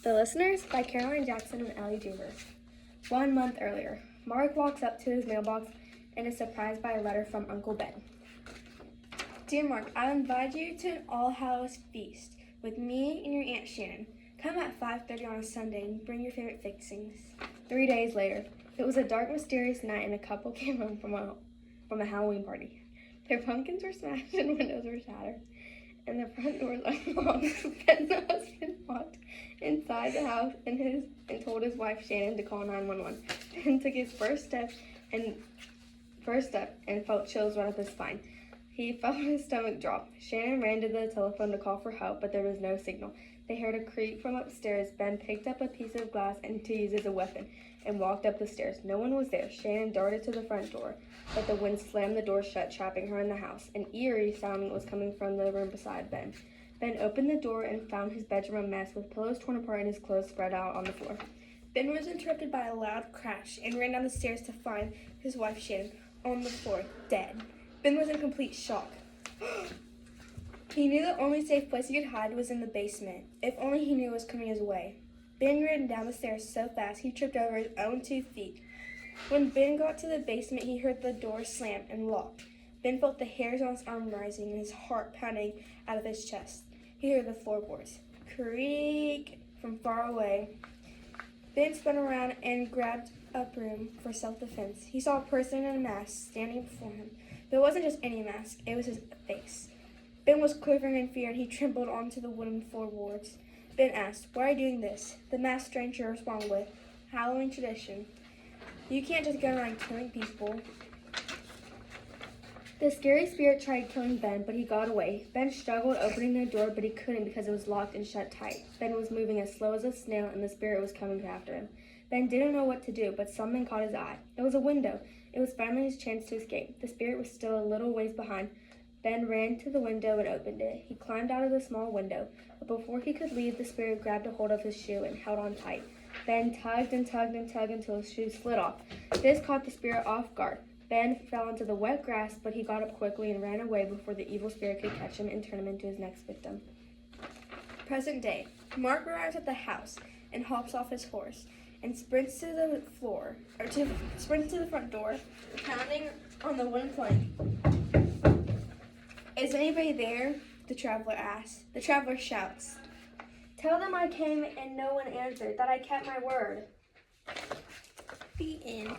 The Listeners by Caroline Jackson and Elly. 1 month earlier, Mark walks up to his mailbox and is surprised by a letter from Uncle Ben. Dear Mark, I invite you to an all-house feast with me and your Aunt Shannon. Come at 5:30 on a Sunday and bring your favorite fixings. 3 days later, it was a dark, mysterious night and a couple came home from a Halloween party. Their pumpkins were smashed and windows were shattered, and the front door was unlocked. Ben, the husband, walked inside the house and told his wife Shannon to call 911. Ben took his first step and felt chills run up his spine. He felt his stomach drop. Shannon ran to the telephone to call for help, but there was no signal. They heard a creak from upstairs. Ben picked up a piece of glass and to use as a weapon and walked up the stairs. No one was there. Shannon darted to the front door, but the wind slammed the door shut, trapping her in the house. An eerie sound was coming from the room beside Ben. Ben opened the door and found his bedroom a mess with pillows torn apart and his clothes spread out on the floor. Ben was interrupted by a loud crash and ran down the stairs to find his wife Shannon on the floor, dead. Ben was in complete shock. He knew the only safe place he could hide was in the basement. If only he knew what was coming his way. Ben ran down the stairs so fast he tripped over his own 2 feet. When Ben got to the basement, he heard the door slam and lock. Ben felt the hairs on his arm rising and his heart pounding out of his chest. He heard the floorboards creak from far away. Ben spun around and grabbed a broom for self-defense. He saw a person in a mask standing before him. But it wasn't just any mask, it was his face. Ben was quivering in fear and he trembled onto the wooden floorboards. Ben asked, "Why are you doing this?" The masked stranger responded with, "Halloween tradition. You can't just go around killing people." The scary spirit tried killing Ben, but he got away. Ben struggled opening the door, but he couldn't because it was locked and shut tight. Ben was moving as slow as a snail and the spirit was coming after him. Ben didn't know what to do, but something caught his eye. It was a window. It was finally his chance to escape. The spirit was still a little ways behind. Ben ran to the window and opened it. He climbed out of the small window, but before he could leave, the spirit grabbed a hold of his shoe and held on tight. Ben tugged and tugged and tugged until his shoe slid off. This caught the spirit off guard. Ben fell into the wet grass, but he got up quickly and ran away before the evil spirit could catch him and turn him into his next victim. Present day. Mark arrives at the house and hops off his horse and sprints to the front door, pounding on the wooden plank. "Is anybody there?" the traveler asks. The traveler shouts, "Tell them I came and no one answered, that I kept my word." The end.